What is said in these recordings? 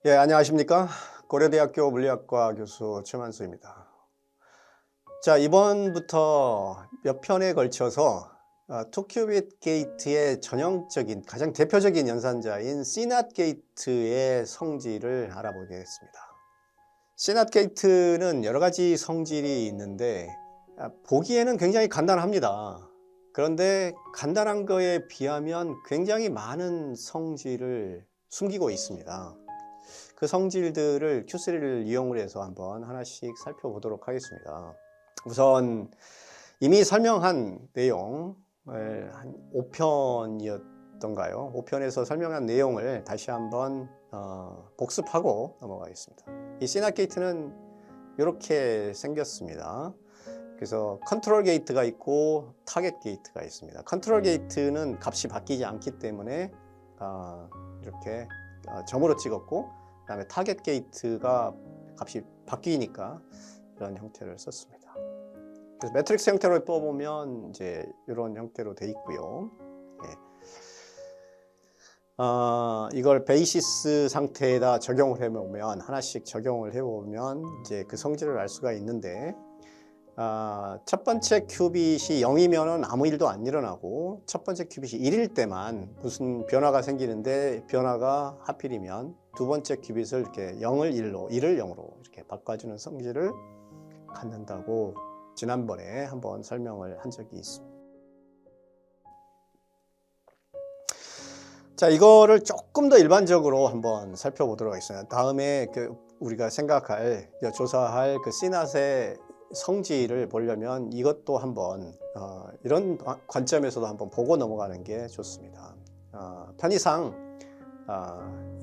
예, 안녕하십니까? 고려대학교 물리학과 교수 최만수입니다. 자, 이번부터 몇 편에 걸쳐서 2큐빗 게이트의 전형적인 가장 대표적인 연산자인 CNOT 게이트의 성질을 알아보겠습니다. CNOT 게이트는 여러 가지 성질이 있는데 보기에는 굉장히 간단합니다. 그런데 간단한 거에 비하면 굉장히 많은 성질을 숨기고 있습니다. 그 성질들을 Q3를 이용을 해서 한번 하나씩 살펴보도록 하겠습니다. 우선 이미 설명한 내용을 한 5편이었던가요? 5편에서 설명한 내용을 다시 한번 복습하고 넘어가겠습니다. 이 CNOT 게이트는 이렇게 생겼습니다. 그래서 컨트롤 게이트가 있고 타겟 게이트가 있습니다. 컨트롤 게이트는 값이 바뀌지 않기 때문에 이렇게 점으로 찍었고, 그 다음에 타겟 게이트가 값이 바뀌니까 이런 형태를 썼습니다. 그래서 매트릭스 형태로 뽑으면 이제 이런 형태로 돼 있고요. 예. 이걸 베이시스 상태에다 적용을 해보면, 하나씩 적용을 해보면 이제 그 성질을 알 수가 있는데, 첫 번째 큐빗이 0이면 아무 일도 안 일어나고, 첫 번째 큐빗이 1일 때만 무슨 변화가 생기는데, 변화가 하필이면 두 번째 큐빗을 이렇게 0을 1로, 1을 0으로 이렇게 바꿔주는 성질을 갖는다고 지난번에 한번 설명을 한 적이 있습니다. 자, 이거를 조금 더 일반적으로 한번 살펴보도록 하겠습니다. 다음에 우리가 생각할, 조사할 그 CNOT의 성질을 보려면 이것도 한번 이런 관점에서도 한번 보고 넘어가는 게 좋습니다. 편의상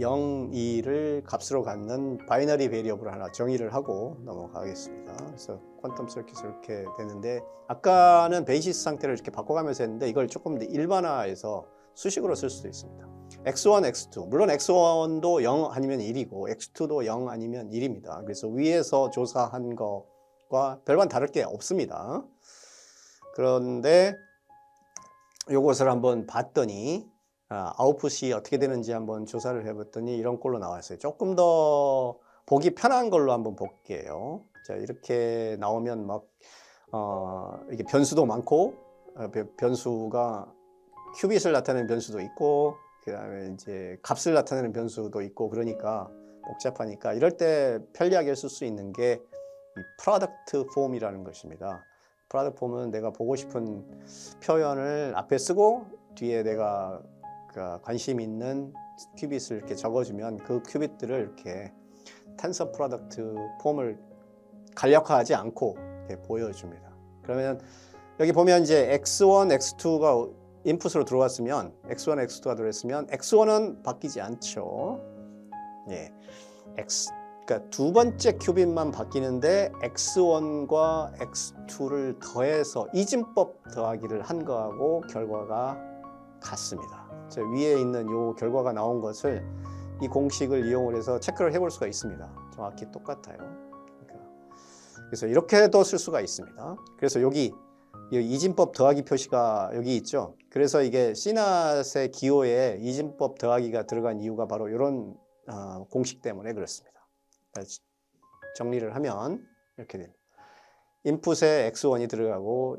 0, 2를 값으로 갖는 바이너리 베리어블을 하나 정의를 하고 넘어가겠습니다. 그래서 퀀텀 서킷이 이렇게 되는데, 아까는 베이시스 상태를 이렇게 바꿔가면서 했는데 이걸 조금 더 일반화해서 수식으로 쓸 수도 있습니다. x1, x2, 물론 x1도 0 아니면 1이고 x2도 0 아니면 1입니다. 그래서 위에서 조사한 거와 별반 다를 게 없습니다. 그런데 이것을 한번 봤더니 아웃풋이 어떻게 되는지 한번 조사를 해봤더니 이런 꼴로 나왔어요. 조금 더 보기 편한 걸로 한번 볼게요. 자, 이렇게 나오면 막 이게 변수도 많고, 변수가 큐빗을 나타내는 변수도 있고, 그 다음에 이제 값을 나타내는 변수도 있고, 그러니까 복잡하니까 이럴 때 편리하게 쓸 수 있는 게 이 프로덕트 폼이라는 것입니다. 프로덕트 폼은 내가 보고 싶은 표현을 앞에 쓰고 뒤에 내가 관심 있는 큐빗을 이렇게 적어주면 그 큐빗들을 이렇게 텐서 프로덕트 폼을 간략화하지 않고 이렇게 보여줍니다. 그러면 여기 보면 이제 x1, x2가 인풋으로 들어왔으면, x1, x2가 들어왔으면 x1은 바뀌지 않죠. 예, 그러니까 두 번째 큐빗만 바뀌는데 x1과 x2를 더해서 이진법 더하기를 한 거하고 결과가 같습니다. 저 위에 있는 이 결과가 나온 것을 이 공식을 이용을 해서 체크를 해볼 수가 있습니다. 정확히 똑같아요. 그래서 이렇게도 쓸 수가 있습니다. 그래서 여기 이진법 더하기 표시가 여기 있죠. 그래서 이게 CNOT의 기호에 이진법 더하기가 들어간 이유가 바로 이런 공식 때문에 그렇습니다. 정리를 하면 이렇게 됩니다. 인풋에 x1이 들어가고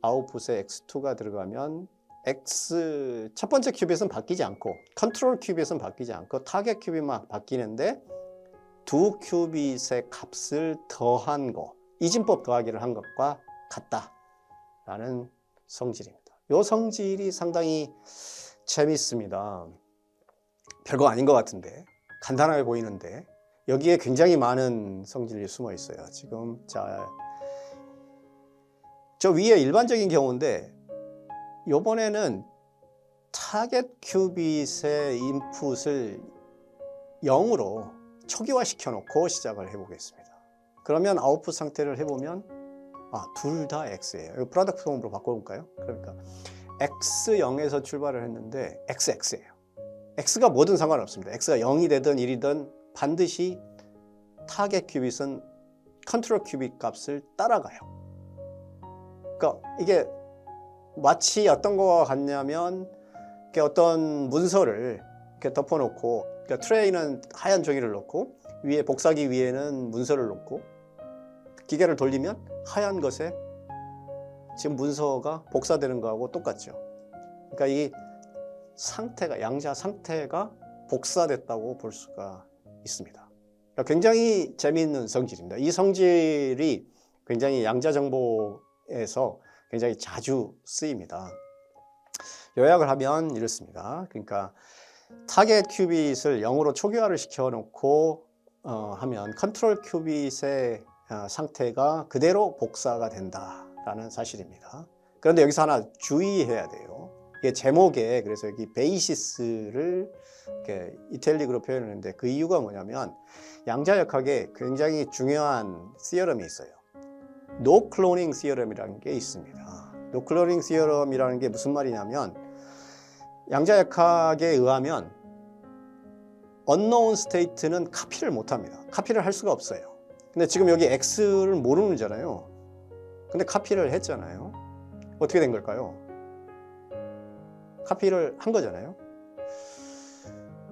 아웃풋에 x2가 들어가면 첫 번째 큐빗은 바뀌지 않고, 컨트롤 큐빗은 바뀌지 않고 타겟 큐빗만 바뀌는데 두 큐빗의 값을 더한 거, 이진법 더하기를 한 것과 같다라는 성질입니다. 이 성질이 상당히 재밌습니다. 별거 아닌 것 같은데, 간단하게 보이는데 여기에 굉장히 많은 성질이 숨어 있어요. 지금 저 위에 일반적인 경우인데, 이번에는 타겟 큐빗의 인풋을 0으로 초기화 시켜놓고 시작을 해보겠습니다. 그러면 아웃풋 상태를 해보면 둘 다 x예요. 이거 프로덕트 폼으로 바꿔볼까요? 그러니까 x0에서 출발을 했는데 xx예요. x가 뭐든 상관없습니다. x가 0이 되든 1이든 반드시 타겟 큐빗은 컨트롤 큐빗 값을 따라가요. 그러니까 이게 마치 어떤 거와 같냐면, 어떤 문서를 이렇게 덮어놓고 그러니까 트레이는 하얀 종이를 놓고 위에 복사기 위에는 문서를 놓고 기계를 돌리면 하얀 것에 지금 문서가 복사되는 거하고 똑같죠. 그러니까 이 상태가 양자 상태가 복사됐다고 볼 수가 있습니다. 그러니까 굉장히 재미있는 성질입니다. 이 성질이 굉장히 양자 정보에서 굉장히 자주 쓰입니다. 요약을 하면 이렇습니다. 그러니까 타겟 큐빗을 0으로 초기화를 시켜놓고 하면 컨트롤 큐빗의 상태가 그대로 복사가 된다라는 사실입니다. 그런데 여기서 하나 주의해야 돼요. 이게 제목에 그래서 여기 베이시스를 이렇게 이탈릭으로 표현했는데 그 이유가 뭐냐면 양자역학에 굉장히 중요한 시어럼이 있어요. 노 클로닝 시어럼이라는 게 있습니다. 노 클로닝 시어럼이라는 게 무슨 말이냐면 양자역학에 의하면 unknown state는 카피를 못합니다. 카피를 할 수가 없어요. 근데 지금 여기 X를 모르는잖아요. 근데 카피를 했잖아요. 어떻게 된 걸까요? 카피를 한 거잖아요.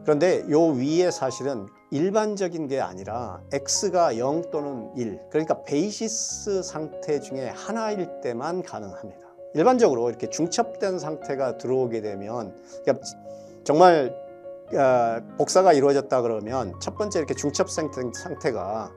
그런데 요 위에 사실은 일반적인 게 아니라 X가 0 또는 1, 그러니까 베이시스 상태 중에 하나일 때만 가능합니다. 일반적으로 이렇게 중첩된 상태가 들어오게 되면 그러니까 정말 복사가 이루어졌다 그러면 첫 번째 이렇게 중첩 상태가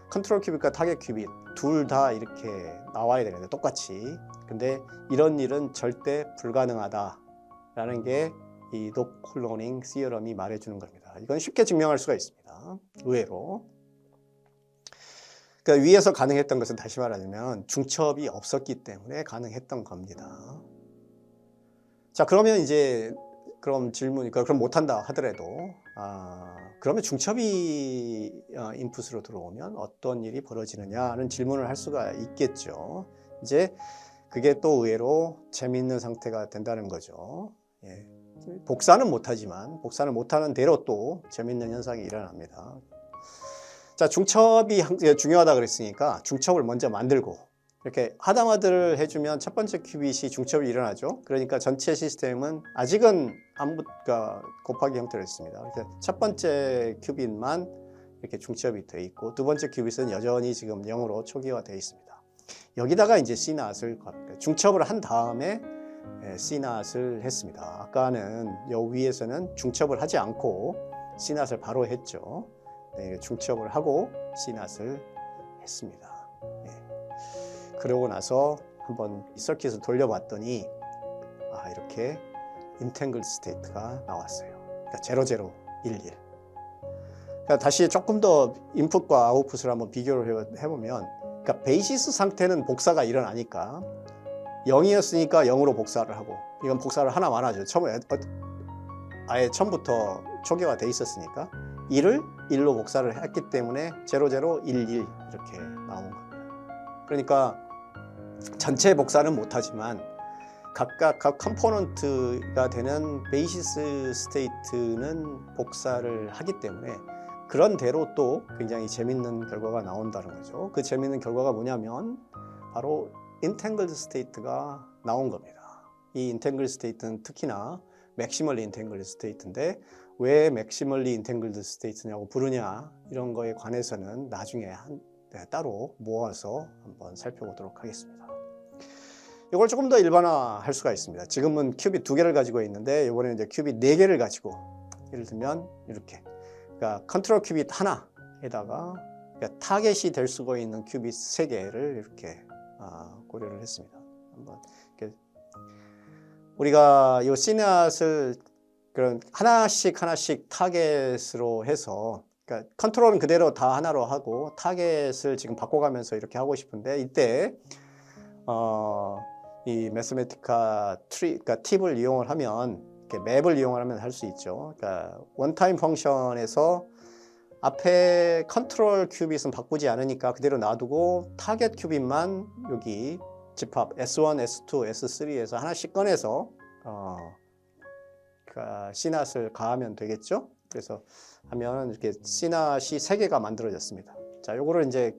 컨트롤 큐빗과 타겟 큐빗 둘 다 이렇게 나와야 되는데 똑같이. 근데 이런 일은 절대 불가능하다라는 게 이 노 클로닝 시어럼이 말해주는 겁니다. 이건 쉽게 증명할 수가 있습니다. 의외로. 그러니까 위에서 가능했던 것은 다시 말하자면 중첩이 없었기 때문에 가능했던 겁니다. 자, 그러면 이제 그럼 질문이 그럼 못한다 하더라도 그러면 중첩이 인풋으로 들어오면 어떤 일이 벌어지느냐는 질문을 할 수가 있겠죠. 이제 그게 또 의외로 재미있는 상태가 된다는 거죠. 예. 복사는 못하지만 복사는 못하는 대로 또 재미있는 현상이 일어납니다. 자, 중첩이 중요하다 그랬으니까 중첩을 먼저 만들고 이렇게 하다마들을 해주면 첫 번째 큐빗이 중첩이 일어나죠. 그러니까 전체 시스템은 아직은 암부가 곱하기 형태로 있습니다. 그래서 첫 번째 큐빗만 이렇게 중첩이 돼 있고 두 번째 큐빗은 여전히 지금 0으로 초기화되어 있습니다. 여기다가 이제 C낫을 중첩을 한 다음에 C낫을 했습니다. 아까는 여 위에서는 중첩을 하지 않고 C낫을 바로 했죠. 네, 중첩을 하고 C낫을 했습니다. 네. 그러고 나서 한번 이 서킷을 돌려봤더니 이렇게 인탱글드 스테이트가 나왔어요. 그러니까 00, 11. 그러니까 다시 조금 더 인풋과 아웃풋을 한번 비교를 해보면 그러니까 베이시스 상태는 복사가 일어나니까 0이었으니까 0으로 복사를 하고 이건 복사를 하나만 하죠. 아예 처음부터 초기화가 돼 있었으니까 1을 1로 복사를 했기 때문에 00, 11 이렇게 나온 겁니다. 그러니까 전체 복사는 못하지만 각각 각 컴포넌트가 되는 베이시스 스테이트는 복사를 하기 때문에 그런 대로 또 굉장히 재밌는 결과가 나온다는 거죠. 그 재밌는 결과가 뭐냐면 바로 인탱글드 스테이트가 나온 겁니다. 이 인탱글드 스테이트는 특히나 맥시멀리 인탱글드 스테이트인데 왜 맥시멀리 인탱글드 스테이트냐고 부르냐 이런 거에 관해서는 나중에 따로 모아서 한번 살펴보도록 하겠습니다. 이걸 조금 더 일반화할 수가 있습니다. 지금은 큐빗 2개를 가지고 있는데 이번에는 이제 큐빗 4개를 가지고 예를 들면 이렇게 그러니까 컨트롤 큐빗 하나에다가 그러니까 타겟이 될 수가 있는 큐빗 3개를 이렇게 고려를 했습니다. 한번 이렇게 우리가 이 C낫을 그런 하나씩 타겟으로 해서 그러니까 컨트롤은 그대로 다 하나로 하고 타겟을 지금 바꿔가면서 이렇게 하고 싶은데 이때 이 매스메티카 트리 그러니까 팁을 이용을 하면 이렇게 맵을 이용을 하면 할 수 있죠. 그러니까 원타임 펑션에서 앞에 컨트롤 큐빗은 바꾸지 않으니까 그대로 놔두고 타겟 큐빗만 여기 집합 S1, S2, S3에서 하나씩 꺼내서 그러니까 C낫을 가하면 되겠죠. 그래서 하면 이렇게 C낫이 3개가 만들어졌습니다. 자, 요거를 이제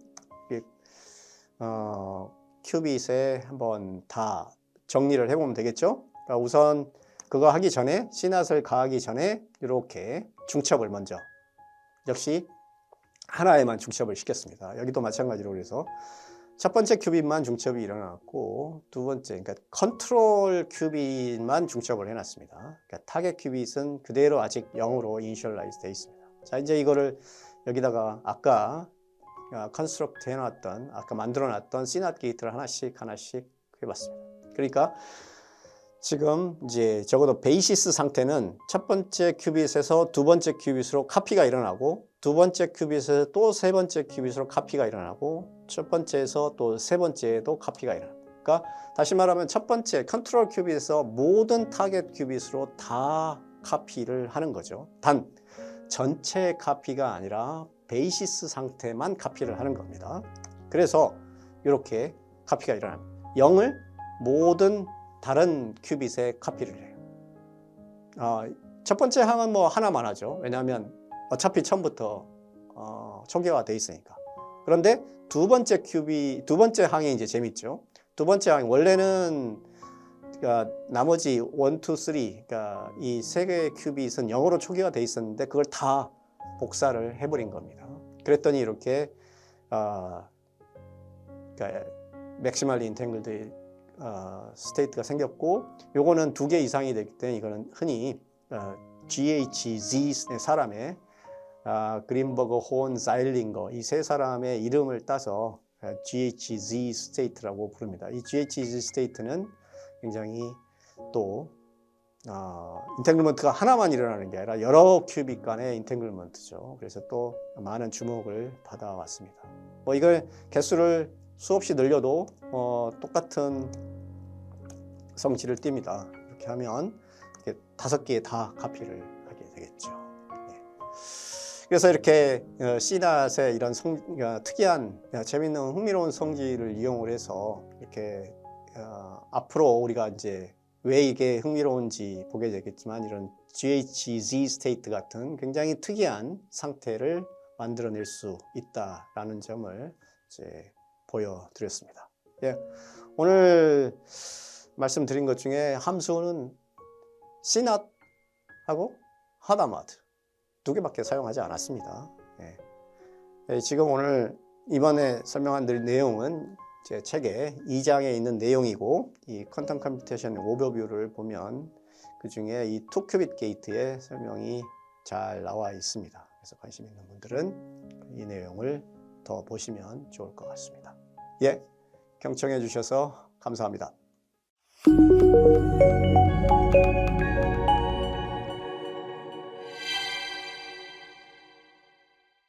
큐빗에 한번 다 정리를 해보면 되겠죠. 그러니까 우선 그거 하기 전에 C낫을 가하기 전에 이렇게 중첩을 먼저 역시 하나에만 중첩을 시켰습니다. 여기도 마찬가지로 그래서 첫 번째 큐빗만 중첩이 일어났고 두 번째 그러니까 컨트롤 큐빗만 중첩을 해놨습니다. 그러니까 타겟 큐빗은 그대로 아직 0으로 이니셜라이즈 되어 있습니다. 자, 이제 이거를 여기다가 아까 컨스트럭트 해놨던 아까 만들어놨던 CNOT 게이트를 하나씩 해봤습니다. 그러니까 지금 이제 적어도 베이시스 상태는 첫 번째 큐빗에서 두 번째 큐빗으로 카피가 일어나고 두 번째 큐빗에서 또 세 번째 큐빗으로 카피가 일어나고 첫 번째에서 또 세 번째에도 카피가 일어납니다. 그러니까 다시 말하면 첫 번째 컨트롤 큐빗에서 모든 타겟 큐빗으로 다 카피를 하는 거죠. 단 전체 카피가 아니라 베이시스 상태만 카피를 하는 겁니다. 그래서 이렇게 카피가 일어납니다. 0을 모든 다른 큐빗에 카피를 해요. 첫 번째 항은 뭐 하나만 하죠. 왜냐하면 어차피 처음부터 초기화가 돼 있으니까. 그런데 두 번째 항이 이제 재밌죠. 두 번째 항이 원래는 그러니까 나머지 1, 2, 3 그러니까 이 세 개의 큐빗은 0으로 초기화가 돼 있었는데 그걸 다 복사를 해버린 겁니다. 그랬더니 이렇게 그러니까 맥시멀리 인탱글드 스테이트가 생겼고 요거는 두 개 이상이 되기 때문에 이거는 흔히 GHZ 사람의 그린버그, 혼, 자일링거 이 세 사람의 이름을 따서 GHZ 스테이트라고 부릅니다. 이 GHZ 스테이트는 굉장히 또 인탱글먼트가 하나만 일어나는 게 아니라 여러 큐빅 간의 인탱글먼트죠. 그래서 또 많은 주목을 받아왔습니다. 뭐 이걸 개수를 수없이 늘려도 똑같은 성질을 띱니다. 이렇게 하면 이렇게 5개의 다 카피를 하게 되겠죠. 예. 그래서 이렇게 CNOT의 이런 특이한 재밌는 흥미로운 성질을 이용을 해서 이렇게 앞으로 우리가 이제 왜 이게 흥미로운지 보게 되겠지만 이런 GHZ 스테이트 같은 굉장히 특이한 상태를 만들어낼 수 있다라는 점을 이제 보여드렸습니다. 예, 오늘 말씀드린 것 중에 함수는 CNOT하고 HADAMOD 두 개밖에 사용하지 않았습니다. 예. 지금 오늘 이번에 설명한 내용은 제 책의 2장에 있는 내용이고 이 퀀텀 컴퓨테이션 오버뷰를 보면 그 중에 이 2큐빗 게이트의 설명이 잘 나와 있습니다. 그래서 관심 있는 분들은 이 내용을 더 보시면 좋을 것 같습니다. 예, 경청해 주셔서 감사합니다.